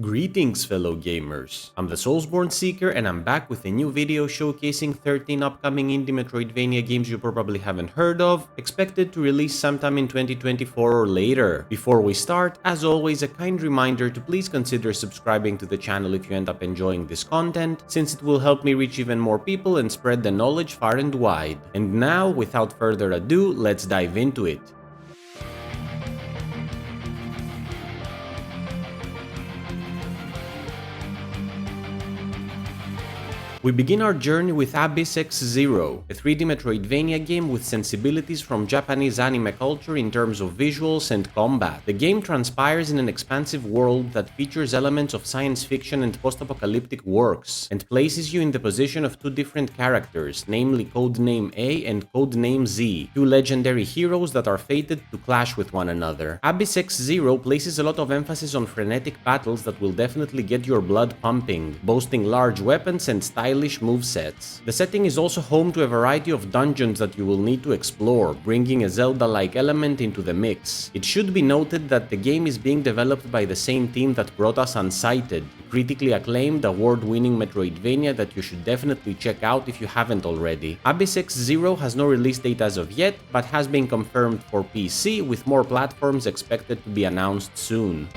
Greetings fellow gamers, I'm the Soulsborne Seeker and I'm back with a new video showcasing 13 upcoming indie Metroidvania games you probably haven't heard of, expected to release sometime in 2024 or later. Before we start, as always, a kind reminder to please consider subscribing to the channel if you end up enjoying this content, since it will help me reach even more people and spread the knowledge far and wide. And now, without further ado, let's dive into it. We begin our journey with Abyss X Zero, a 3D Metroidvania game with sensibilities from Japanese anime culture in terms of visuals and combat. The game transpires in an expansive world that features elements of science fiction and post-apocalyptic works, and places you in the position of two different characters, namely Codename A and Codename Z, two legendary heroes that are fated to clash with one another. Abyss X Zero places a lot of emphasis on frenetic battles that will definitely get your blood pumping, boasting large weapons and stylish movesets. The setting is also home to a variety of dungeons that you will need to explore, bringing a Zelda-like element into the mix. It should be noted that the game is being developed by the same team that brought us Unsighted, a critically acclaimed, award-winning Metroidvania that you should definitely check out if you haven't already. Abyss X Zero has no release date as of yet, but has been confirmed for PC, with more platforms expected to be announced soon.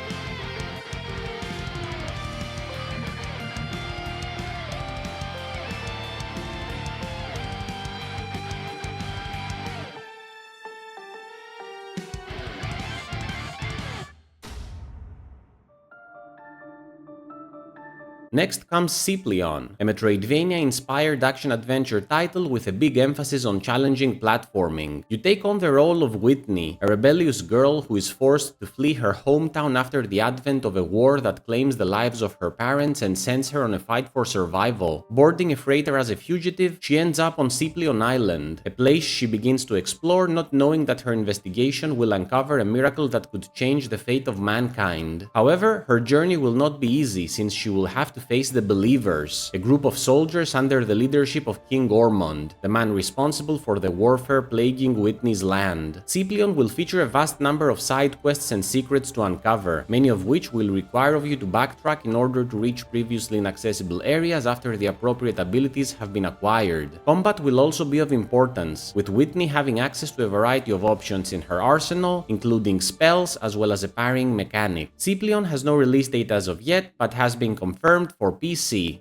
Next comes Ceplion, a Metroidvania-inspired action-adventure title with a big emphasis on challenging platforming. You take on the role of Whitney, a rebellious girl who is forced to flee her hometown after the advent of a war that claims the lives of her parents and sends her on a fight for survival. Boarding a freighter as a fugitive, she ends up on Ceplion Island, a place she begins to explore, not knowing that her investigation will uncover a miracle that could change the fate of mankind. However, her journey will not be easy, since she will have to face the Believers, a group of soldiers under the leadership of King Ormond, the man responsible for the warfare plaguing Whitney's land. Ceplion will feature a vast number of side quests and secrets to uncover, many of which will require of you to backtrack in order to reach previously inaccessible areas after the appropriate abilities have been acquired. Combat will also be of importance, with Whitney having access to a variety of options in her arsenal, including spells as well as a parrying mechanic. Ceplion has no release date as of yet, but has been confirmed for PC.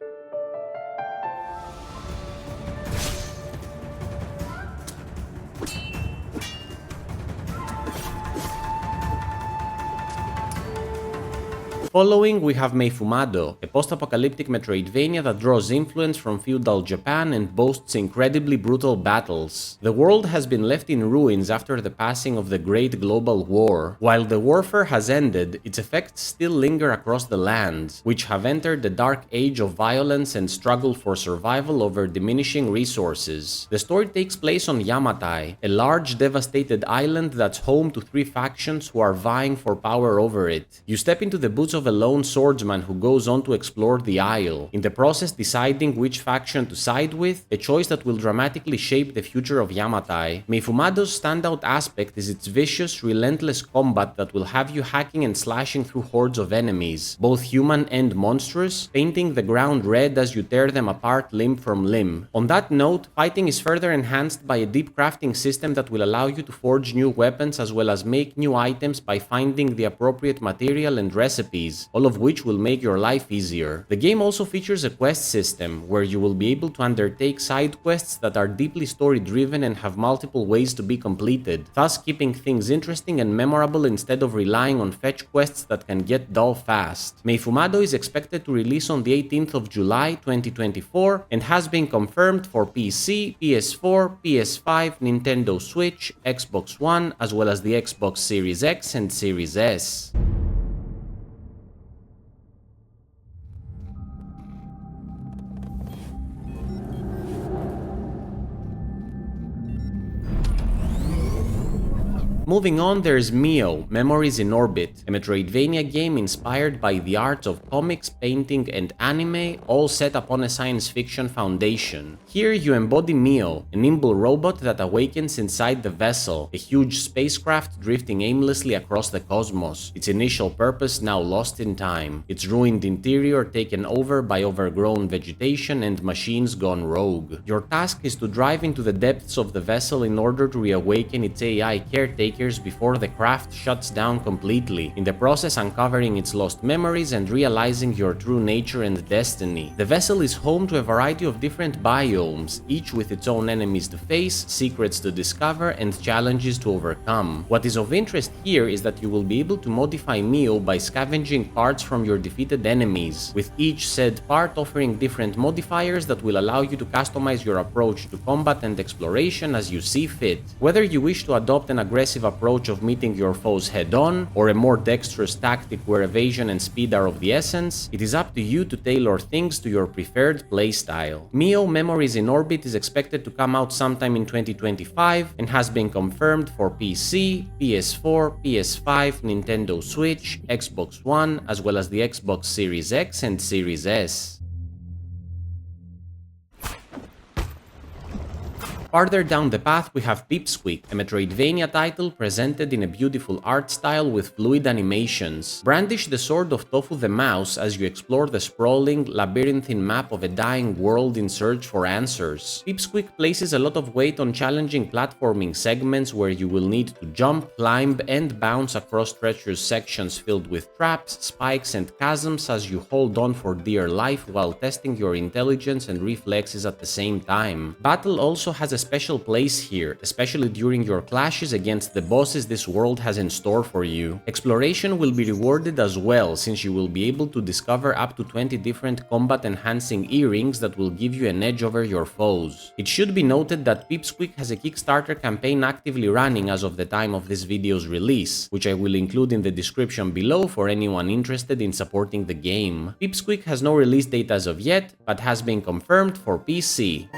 Following, we have Meifumado, a post-apocalyptic Metroidvania that draws influence from feudal Japan and boasts incredibly brutal battles. The world has been left in ruins after the passing of the Great Global War. While the warfare has ended, its effects still linger across the lands, which have entered the dark age of violence and struggle for survival over diminishing resources. The story takes place on Yamatai, a large devastated island that's home to three factions who are vying for power over it. You step into the boots of a lone swordsman who goes on to explore the isle, in the process deciding which faction to side with, a choice that will dramatically shape the future of Yamatai. Meifumado's standout aspect is its vicious, relentless combat that will have you hacking and slashing through hordes of enemies, both human and monstrous, painting the ground red as you tear them apart limb from limb. On that note, fighting is further enhanced by a deep crafting system that will allow you to forge new weapons as well as make new items by finding the appropriate material and recipes, all of which will make your life easier. The game also features a quest system, where you will be able to undertake side quests that are deeply story-driven and have multiple ways to be completed, thus keeping things interesting and memorable instead of relying on fetch quests that can get dull fast. Meifumado is expected to release on the 18th of July 2024 and has been confirmed for PC, PS4, PS5, Nintendo Switch, Xbox One, as well as the Xbox Series X and Series S. Moving on, there's Mio, Memories in Orbit, a Metroidvania game inspired by the arts of comics, painting, and anime, all set upon a science fiction foundation. Here you embody Mio, a nimble robot that awakens inside the vessel, a huge spacecraft drifting aimlessly across the cosmos, its initial purpose now lost in time, its ruined interior taken over by overgrown vegetation and machines gone rogue. Your task is to drive into the depths of the vessel in order to reawaken its AI caretakers before the craft shuts down completely, in the process uncovering its lost memories and realizing your true nature and destiny. The vessel is home to a variety of different biomes, each with its own enemies to face, secrets to discover, and challenges to overcome. What is of interest here is that you will be able to modify Mio by scavenging parts from your defeated enemies, with each said part offering different modifiers that will allow you to customize your approach to combat and exploration as you see fit. Whether you wish to adopt an aggressive approach of meeting your foes head-on, or a more dexterous tactic where evasion and speed are of the essence, it is up to you to tailor things to your preferred playstyle. Mio Memories in Orbit is expected to come out sometime in 2025 and has been confirmed for PC, PS4, PS5, Nintendo Switch, Xbox One, as well as the Xbox Series X and Series S. Farther down the path we have Pipsqueak, a Metroidvania title presented in a beautiful art style with fluid animations. Brandish the sword of Tofu the Mouse as you explore the sprawling, labyrinthine map of a dying world in search for answers. Pipsqueak places a lot of weight on challenging platforming segments where you will need to jump, climb, and bounce across treacherous sections filled with traps, spikes, and chasms as you hold on for dear life while testing your intelligence and reflexes at the same time. Battle also has a special place here, especially during your clashes against the bosses this world has in store for you. Exploration will be rewarded as well, since you will be able to discover up to 20 different combat-enhancing earrings that will give you an edge over your foes. It should be noted that Pipsqueak has a Kickstarter campaign actively running as of the time of this video's release, which I will include in the description below for anyone interested in supporting the game. Pipsqueak has no release date as of yet, but has been confirmed for PC.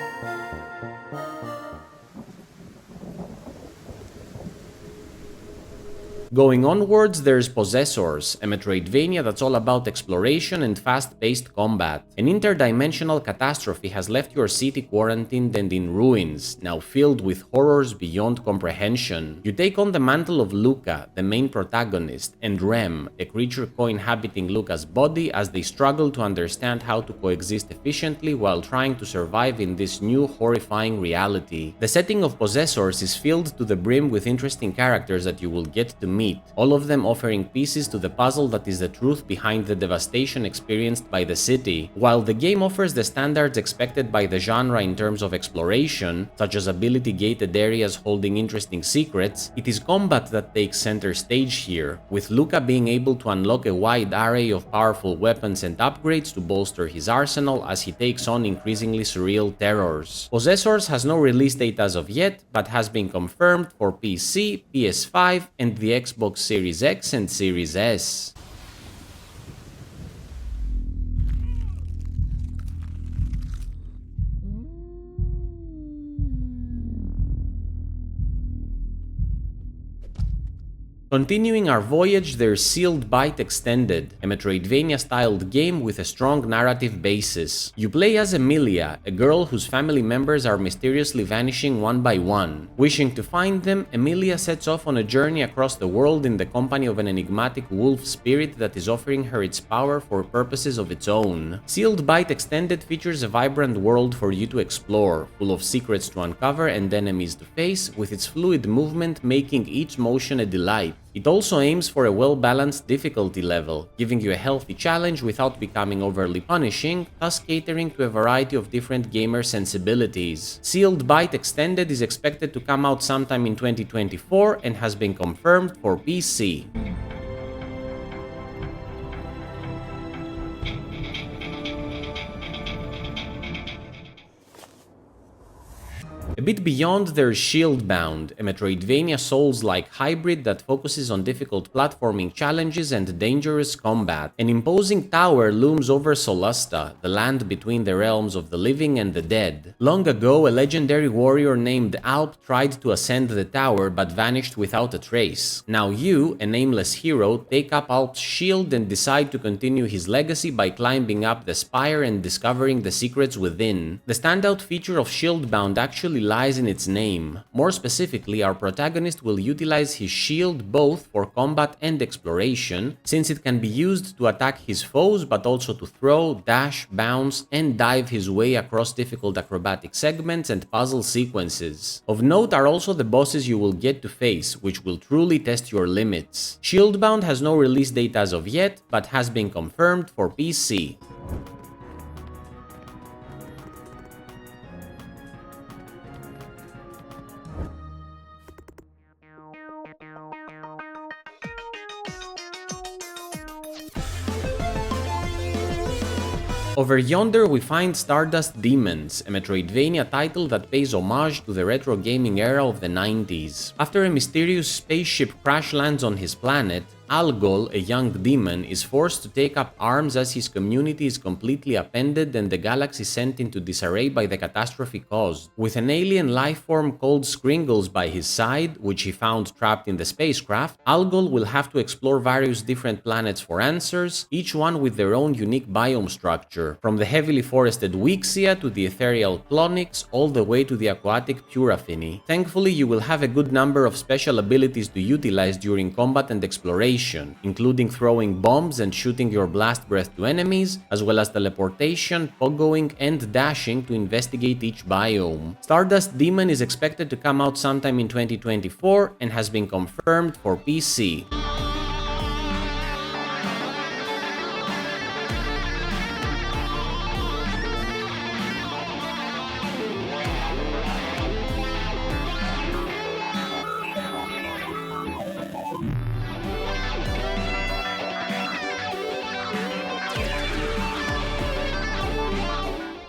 Going onwards, there's Possessors, a Metroidvania that's all about exploration and fast-paced combat. An interdimensional catastrophe has left your city quarantined and in ruins, now filled with horrors beyond comprehension. You take on the mantle of Luca, the main protagonist, and Rem, a creature co-inhabiting Luca's body as they struggle to understand how to coexist efficiently while trying to survive in this new horrifying reality. The setting of Possessors is filled to the brim with interesting characters that you will get to meet, all of them offering pieces to the puzzle that is the truth behind the devastation experienced by the city. While the game offers the standards expected by the genre in terms of exploration, such as ability-gated areas holding interesting secrets, it is combat that takes center stage here, with Luca being able to unlock a wide array of powerful weapons and upgrades to bolster his arsenal as he takes on increasingly surreal terrors. Possessors has no release date as of yet, but has been confirmed for PC, PS5, and the Xbox Series X and Series S. Continuing our voyage, there's Shieldbound Extended, a Metroidvania-styled game with a strong narrative basis. You play as Emilia, a girl whose family members are mysteriously vanishing one by one. Wishing to find them, Emilia sets off on a journey across the world in the company of an enigmatic wolf spirit that is offering her its power for purposes of its own. Shieldbound Extended features a vibrant world for you to explore, full of secrets to uncover and enemies to face, with its fluid movement making each motion a delight. It also aims for a well-balanced difficulty level, giving you a healthy challenge without becoming overly punishing, thus catering to a variety of different gamer sensibilities. Shieldbound Extended is expected to come out sometime in 2024 and has been confirmed for PC. A bit beyond there's Shieldbound, a Metroidvania Souls-like hybrid that focuses on difficult platforming challenges and dangerous combat. An imposing tower looms over Solasta, the land between the realms of the living and the dead. Long ago, a legendary warrior named Alp tried to ascend the tower but vanished without a trace. Now you, a nameless hero, take up Alp's shield and decide to continue his legacy by climbing up the spire and discovering the secrets within. The standout feature of Shieldbound actually lies in its name. More specifically, our protagonist will utilize his shield both for combat and exploration, since it can be used to attack his foes but also to throw, dash, bounce, and dive his way across difficult acrobatic segments and puzzle sequences. Of note are also the bosses you will get to face, which will truly test your limits. Shieldbound has no release date as of yet, but has been confirmed for PC. Over yonder we find Stardust Demons, a Metroidvania title that pays homage to the retro gaming era of the 90s. After a mysterious spaceship crash lands on his planet, Algol, a young demon, is forced to take up arms as his community is completely upended and the galaxy sent into disarray by the catastrophe caused. With an alien lifeform called Skringles by his side, which he found trapped in the spacecraft, Algol will have to explore various different planets for answers, each one with their own unique biome structure, from the heavily forested Wixia to the ethereal Clonix, all the way to the aquatic Purafini. Thankfully, you will have a good number of special abilities to utilize during combat and exploration, including throwing bombs and shooting your blast breath to enemies, as well as teleportation, pogoing, and dashing to investigate each biome. Stardust Demon is expected to come out sometime in 2024 and has been confirmed for PC.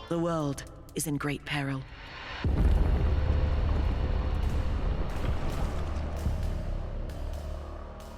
The world is in great peril.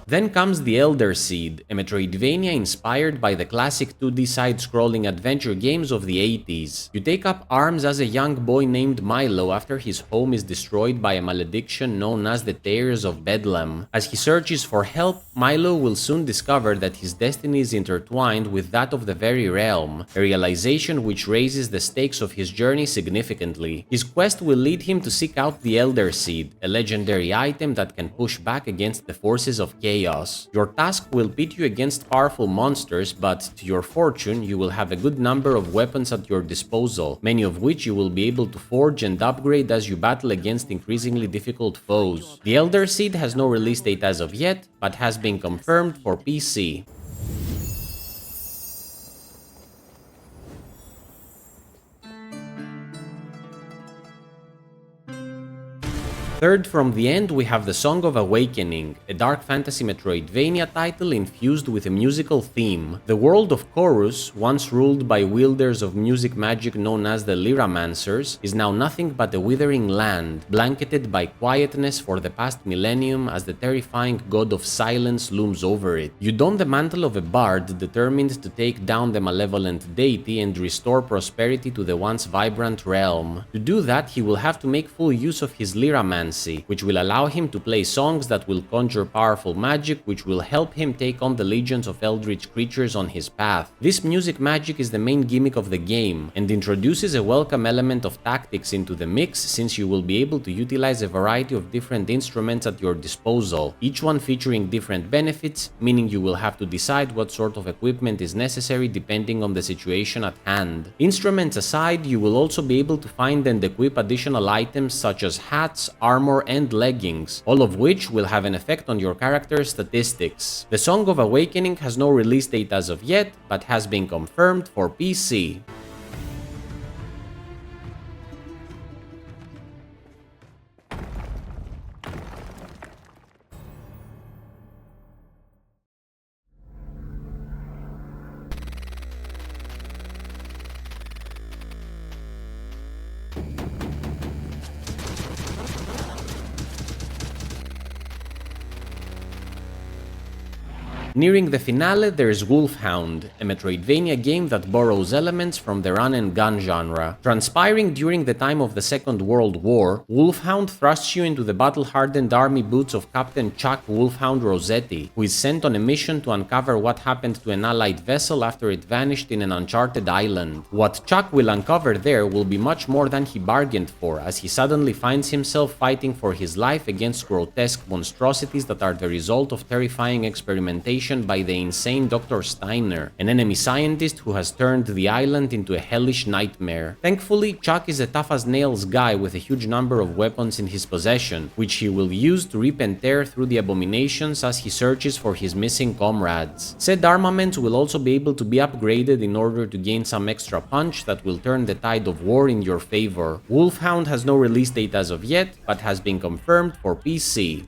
Then comes the Elderseed, a Metroidvania inspired by the classic 2D side-scrolling adventure games of the 80s. You take up arms as a young boy named Milo after his home is destroyed by a malediction known as the Tears of Bedlam. As he searches for help, Milo will soon discover that his destiny is intertwined with that of the very realm, a realization which raises the stakes of his journey significantly. His quest will lead him to seek out the Elderseed, a legendary item that can push back against the forces of chaos. Your task will pit you against powerful monsters, but to your fortune, you will have a good number of weapons at your disposal, many of which you will be able to forge and upgrade as you battle against increasingly difficult foes. The Elderseed has no release date as of yet, but has been confirmed for PC. Third from the end, we have the Song of Awakening, a dark fantasy Metroidvania title infused with a musical theme. The world of Chorus, once ruled by wielders of music magic known as the Lyromancers, is now nothing but a withering land, blanketed by quietness for the past millennium as the terrifying god of silence looms over it. You don the mantle of a bard determined to take down the malevolent deity and restore prosperity to the once vibrant realm. To do that, he will have to make full use of his Lyromancy, which will allow him to play songs that will conjure powerful magic, which will help him take on the legions of eldritch creatures on his path. This music magic is the main gimmick of the game, and introduces a welcome element of tactics into the mix, since you will be able to utilize a variety of different instruments at your disposal, each one featuring different benefits, meaning you will have to decide what sort of equipment is necessary depending on the situation at hand. Instruments aside, you will also be able to find and equip additional items such as hats, armor, and leggings, all of which will have an effect on your character's statistics. The Song of Awakening has no release date as of yet, but has been confirmed for PC. Nearing the finale, there's WOLFHOUND, a Metroidvania game that borrows elements from the run-and-gun genre. Transpiring during the time of the Second World War, WOLFHOUND thrusts you into the battle-hardened army boots of Captain Chuck Wolfhound Rossetti, who is sent on a mission to uncover what happened to an allied vessel after it vanished in an uncharted island. What Chuck will uncover there will be much more than he bargained for, as he suddenly finds himself fighting for his life against grotesque monstrosities that are the result of terrifying experimentation by the insane Dr. Steiner, an enemy scientist who has turned the island into a hellish nightmare. Thankfully, Chuck is a tough-as-nails guy with a huge number of weapons in his possession, which he will use to rip and tear through the abominations as he searches for his missing comrades. Said armaments will also be able to be upgraded in order to gain some extra punch that will turn the tide of war in your favor. WOLFHOUND has no release date as of yet, but has been confirmed for PC.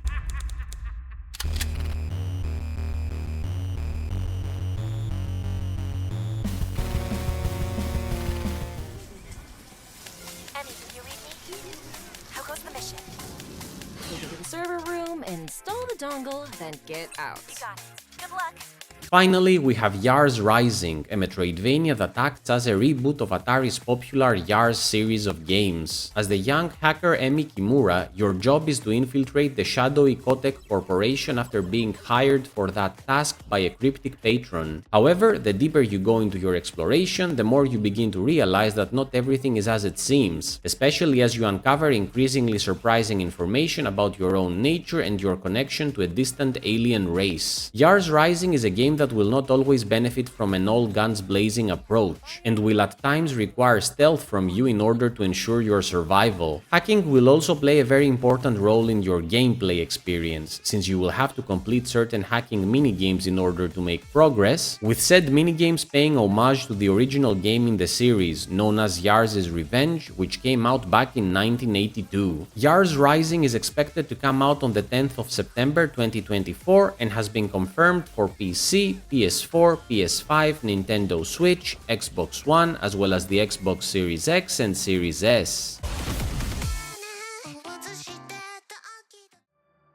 Server room, install the dongle, then get out. You got it. Good luck. Finally, we have Yars Rising, a Metroidvania that acts as a reboot of Atari's popular Yars series of games. As the young hacker Emi Kimura, your job is to infiltrate the shadowy Kotek Corporation after being hired for that task by a cryptic patron. However, the deeper you go into your exploration, the more you begin to realize that not everything is as it seems, especially as you uncover increasingly surprising information about your own nature and your connection to a distant alien race. Yars Rising is a game that will not always benefit from an all-guns-blazing approach, and will at times require stealth from you in order to ensure your survival. Hacking will also play a very important role in your gameplay experience, since you will have to complete certain hacking minigames in order to make progress, with said minigames paying homage to the original game in the series, known as Yars' Revenge, which came out back in 1982. Yars Rising is expected to come out on the 10th of September 2024 and has been confirmed for PC, PS4, PS5, Nintendo Switch, Xbox One, as well as the Xbox Series X and Series S.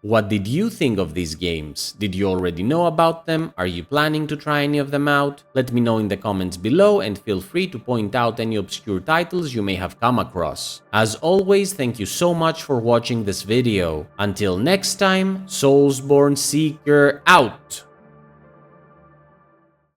What did you think of these games? Did you already know about them? Are you planning to try any of them out? Let me know in the comments below, and feel free to point out any obscure titles you may have come across. As always, thank you so much for watching this video. Until next time, Soulsborne Seeker out!